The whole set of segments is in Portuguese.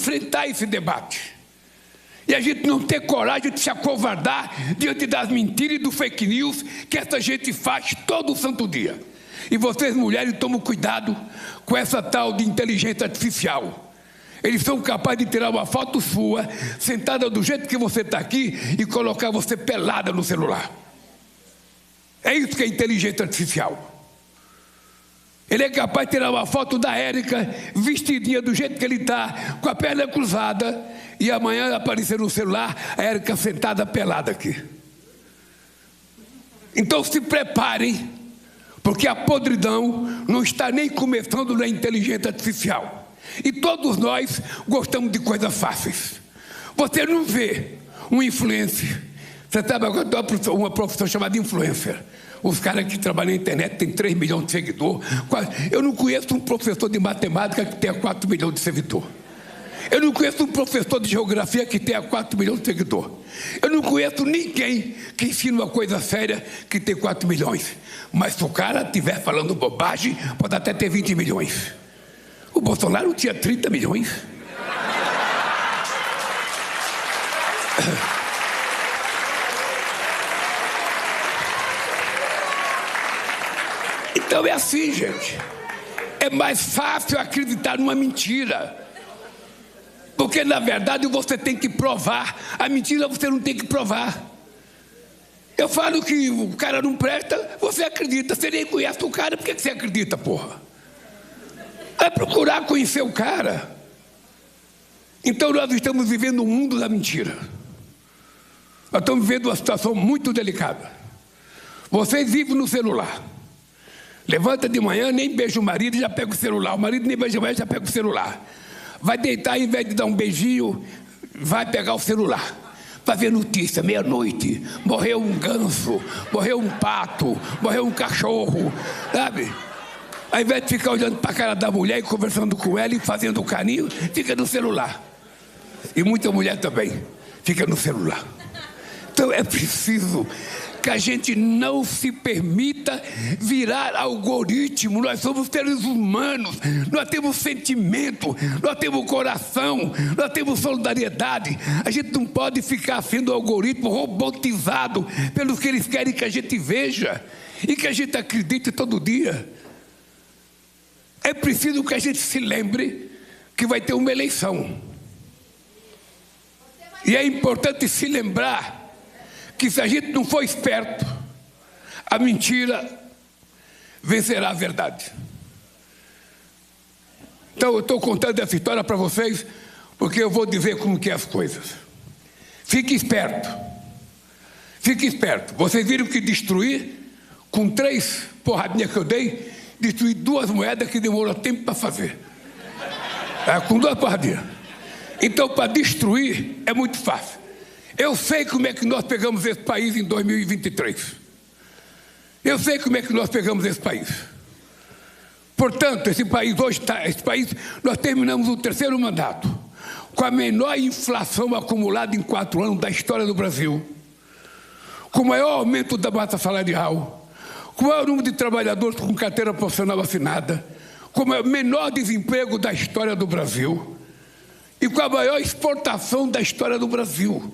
enfrentar esse debate. E a gente não ter coragem de se acovardar diante das mentiras e do fake news que essa gente faz todo santo dia. E vocês, mulheres, tomem cuidado com essa tal de inteligência artificial. Eles são capazes de tirar uma foto sua, sentada do jeito que você está aqui, e colocar você pelada no celular. É isso que é inteligência artificial. Ele é capaz de tirar uma foto da Érica, vestidinha do jeito que ele está, com a perna cruzada, e amanhã aparecer no celular a Érica sentada pelada aqui. Então se preparem, porque a podridão não está nem começando na inteligência artificial. E todos nós gostamos de coisas fáceis. Você não vê um influencer. Você sabe agora uma profissão chamada influencer. Os caras que trabalham na internet têm 3 milhões de seguidores. Eu não conheço um professor de matemática que tenha 4 milhões de seguidores. Eu não conheço um professor de geografia que tenha 4 milhões de seguidores. Eu não conheço ninguém que ensine uma coisa séria que tem 4 milhões. Mas se o cara estiver falando bobagem, pode até ter 20 milhões. O Bolsonaro tinha 30 milhões. Então é assim, gente. É mais fácil acreditar numa mentira. Porque, na verdade, você tem que provar. A mentira você não tem que provar. Eu falo que o cara não presta, você acredita. Você nem conhece o cara, por que você acredita, porra? É procurar conhecer o cara. Então nós estamos vivendo um mundo da mentira. Nós estamos vivendo uma situação muito delicada. Vocês vivem no celular. Levanta de manhã, nem beija o marido, já pega o celular. O marido nem beija mais, já pega o celular. Vai deitar, ao invés de dar um beijinho, vai pegar o celular. Vai ver notícia, meia-noite. Morreu um ganso, morreu um pato, morreu um cachorro, sabe? Ao invés de ficar olhando para a cara da mulher e conversando com ela e fazendo carinho, fica no celular. E muita mulher também fica no celular. Então é preciso que a gente não se permita virar algoritmo. Nós somos seres humanos, nós temos sentimento, nós temos coração, nós temos solidariedade. A gente não pode ficar sendo algoritmo robotizado pelos que eles querem que a gente veja e que a gente acredite todo dia. É preciso que a gente se lembre que vai ter uma eleição. E é importante se lembrar que se a gente não for esperto, a mentira vencerá a verdade. Então eu estou contando essa história para vocês, porque eu vou dizer como que é as coisas. Fique esperto. Fique esperto. Vocês viram que destruir, com 3 porradinhas que eu dei, destruir 2 moedas que demorou tempo para fazer. Com 2 porradinhas. Então, para destruir, é muito fácil. Eu sei como é que nós pegamos esse país em 2023. Eu sei como é que nós pegamos esse país. Portanto, esse país hoje nós terminamos o 3º mandato com a menor inflação acumulada em 4 anos da história do Brasil, com o maior aumento da massa salarial, com o maior número de trabalhadores com carteira profissional assinada, com o menor desemprego da história do Brasil e com a maior exportação da história do Brasil.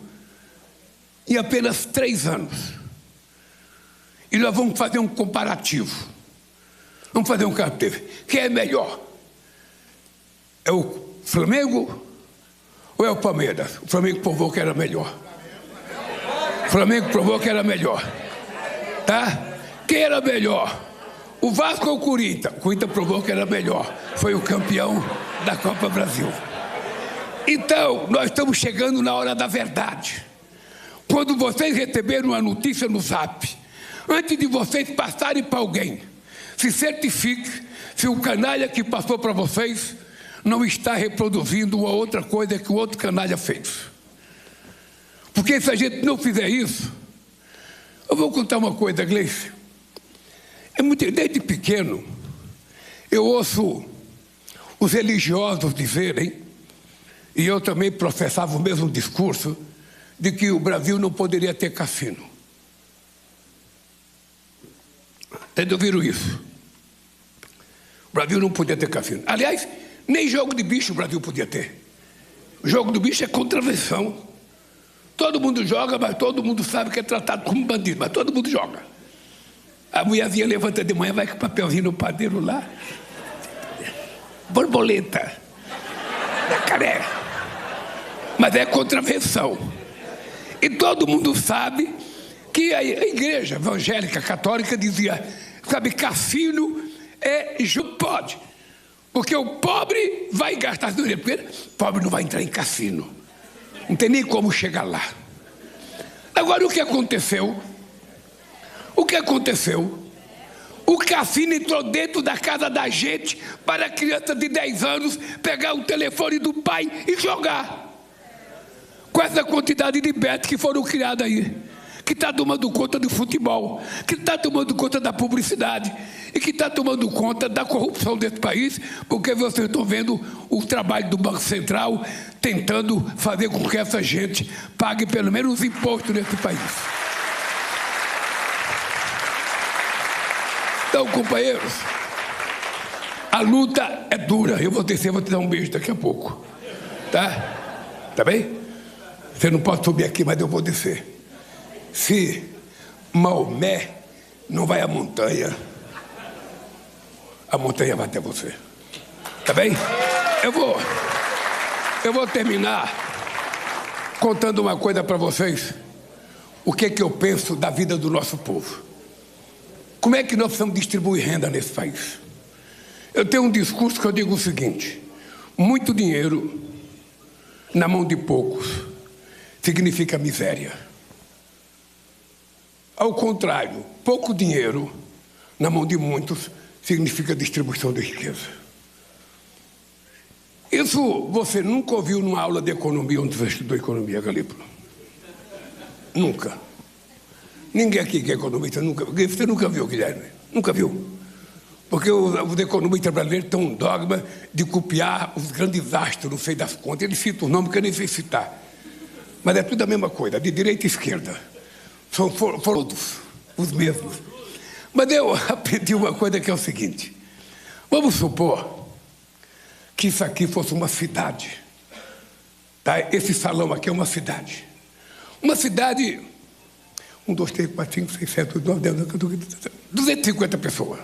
Em apenas 3 anos. E nós vamos fazer um comparativo. Vamos fazer um carteiro. Quem é melhor? É o Flamengo ou é o Palmeiras? O Flamengo provou que era melhor. O Flamengo provou que era melhor. Tá? Quem era melhor? O Vasco ou o Corinthians? O Corinthians provou que era melhor. Foi o campeão da Copa Brasil. Então, nós estamos chegando na hora da verdade. Quando vocês receberam uma notícia no Zap, antes de vocês passarem para alguém, se certifique se o canalha que passou para vocês não está reproduzindo uma outra coisa que o outro canalha fez. Porque se a gente não fizer isso, eu vou contar uma coisa, Gleice. Desde pequeno, eu ouço os religiosos dizerem, e eu também professava o mesmo discurso, de que o Brasil não poderia ter cassino. Vocês ouviram isso? O Brasil não podia ter cassino. Aliás, nem jogo de bicho o Brasil podia ter. O jogo do bicho é contravenção. Todo mundo joga, mas todo mundo sabe que é tratado como bandido, mas todo mundo joga. A mulherzinha levanta de manhã, vai com o papelzinho no padeiro lá. Borboleta. Jacaré. Mas é contravenção. E todo mundo sabe que a igreja evangélica católica dizia, sabe, cassino pode. Porque o pobre vai gastar dinheiro. Porque o pobre não vai entrar em cassino. Não tem nem como chegar lá. Agora, o que aconteceu? O que aconteceu? O cassino entrou dentro da casa da gente para a criança de 10 anos pegar o telefone do pai e jogar. Com essa quantidade de betas que foram criadas aí, que está tomando conta do futebol, que está tomando conta da publicidade e que está tomando conta da corrupção desse país, porque vocês estão vendo o trabalho do Banco Central tentando fazer com que essa gente pague pelo menos os impostos nesse país. Então, companheiros, a luta é dura. Eu vou descer, vou te dar um beijo daqui a pouco. Tá? Tá bem? Você não pode subir aqui, mas eu vou descer. Se Maomé não vai à montanha, a montanha vai até você. Tá bem? Eu vou terminar contando uma coisa para vocês. O que eu penso da vida do nosso povo. Como é que nós precisamos distribuir renda nesse país? Eu tenho um discurso que eu digo o seguinte: muito dinheiro na mão de poucos significa miséria. Ao contrário, pouco dinheiro na mão de muitos significa distribuição de riqueza. Isso você nunca ouviu numa aula de economia onde você estudou economia, Galípolo? Nunca. Ninguém aqui que é economista, você nunca viu, Guilherme? Nunca viu. Porque os economistas brasileiros têm um dogma de copiar os grandes astros, não sei das contas. Eles citam o nome que eu nem sei citar. Mas é tudo a mesma coisa, de direita e esquerda. São todos os mesmos. Mas eu aprendi uma coisa que é o seguinte. Vamos supor que isso aqui fosse uma cidade. Tá? Esse salão aqui é uma cidade. Uma cidade... 1, 2, 3, 4, 5, 6, 7, 8, 9, 10, 250 pessoas.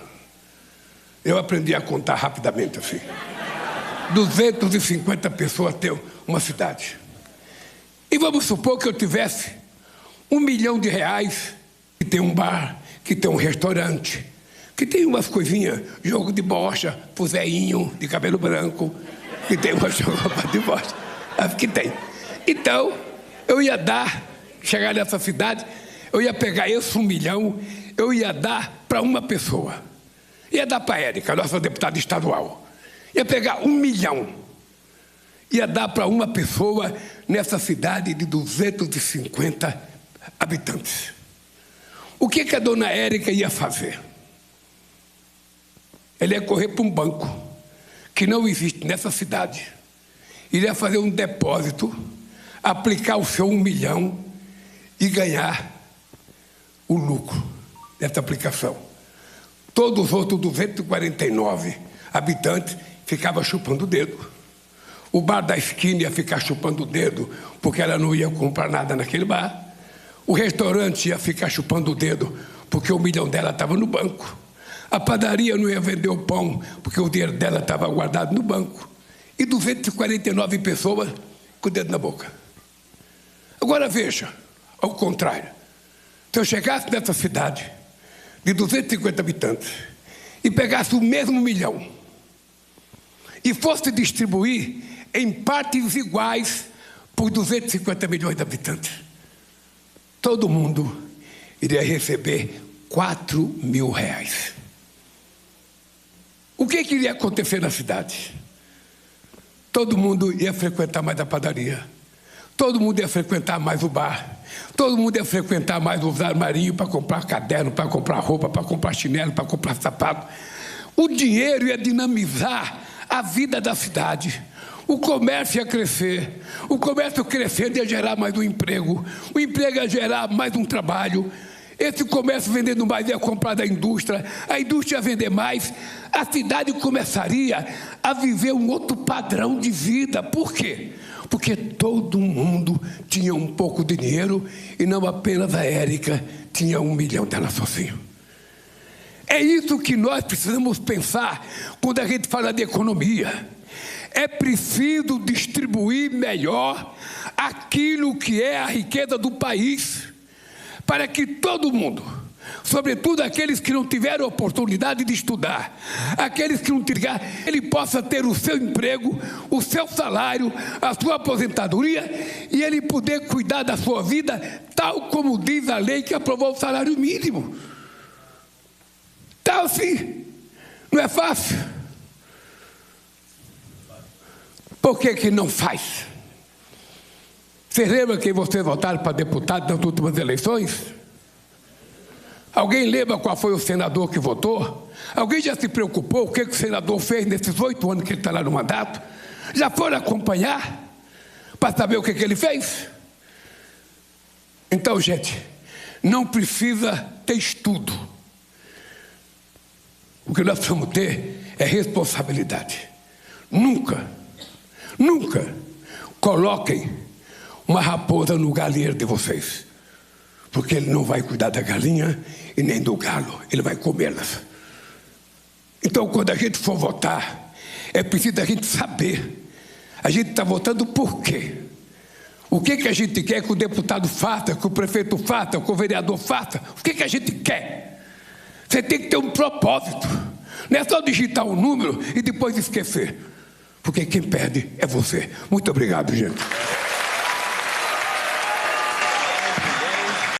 Eu aprendi a contar rapidamente assim. 250 pessoas tem uma cidade. E vamos supor que eu tivesse R$1 milhão, que tem um bar, que tem um restaurante, que tem umas coisinhas, jogo de bocha, pro Zéinho de cabelo branco, que tem uma jogo de bocha, que tem. Então, eu ia chegar nessa cidade, eu ia pegar esse 1 milhão, eu ia dar para uma pessoa. Ia dar para a Érica, nossa deputada estadual. Ia pegar 1 milhão. Ia dar para uma pessoa nessa cidade de 250 habitantes. O que a dona Érica ia fazer? Ela ia correr para um banco, que não existe nessa cidade. Iria fazer um depósito, aplicar o seu 1 milhão e ganhar o lucro dessa aplicação. Todos os outros 249 habitantes ficavam chupando o dedo. O bar da esquina ia ficar chupando o dedo, porque ela não ia comprar nada naquele bar. O restaurante ia ficar chupando o dedo, porque o 1 milhão dela estava no banco. A padaria não ia vender o pão, porque o dinheiro dela estava guardado no banco. E 249 pessoas com o dedo na boca. Agora veja, ao contrário. Se eu chegasse nessa cidade de 250 habitantes e pegasse o mesmo 1 milhão e fosse distribuir em partes iguais por 250 milhões de habitantes, todo mundo iria receber R$4.000. O que iria acontecer na cidade? Todo mundo ia frequentar mais a padaria. Todo mundo ia frequentar mais o bar. Todo mundo ia frequentar mais os armarinhos para comprar caderno, para comprar roupa, para comprar chinelo, para comprar sapato. O dinheiro ia dinamizar a vida da cidade. O comércio ia crescer. O comércio crescendo ia gerar mais um emprego. O emprego ia gerar mais um trabalho. Esse comércio vendendo mais ia comprar da indústria. A indústria ia vender mais. A cidade começaria a viver um outro padrão de vida. Por quê? Porque todo mundo tinha um pouco de dinheiro e não apenas a Érica tinha 1 milhão dela sozinha. É isso que nós precisamos pensar quando a gente fala de economia. É preciso distribuir melhor aquilo que é a riqueza do país, para que todo mundo, sobretudo aqueles que não tiveram oportunidade de estudar, aqueles que não tiveram, ele possa ter o seu emprego, o seu salário, a sua aposentadoria e ele poder cuidar da sua vida, tal como diz a lei que aprovou o salário mínimo. Tal assim, não é fácil? Por que não faz? Você lembra que vocês votaram para deputado nas últimas eleições? Alguém lembra qual foi o senador que votou? Alguém já se preocupou o que o senador fez nesses 8 anos que ele está lá no mandato? Já foram acompanhar para saber o que ele fez? Então, gente, não precisa ter estudo. O que nós precisamos ter é responsabilidade. Nunca coloquem uma raposa no galinheiro de vocês, porque ele não vai cuidar da galinha e nem do galo, ele vai comê-las. Então, quando a gente for votar, é preciso a gente saber, a gente está votando por quê? O que a gente quer que o deputado faça, que o prefeito faça, que o vereador faça? O que a gente quer? Você tem que ter um propósito. Não é só digitar um número e depois esquecer. Porque quem perde é você. Muito obrigado, gente.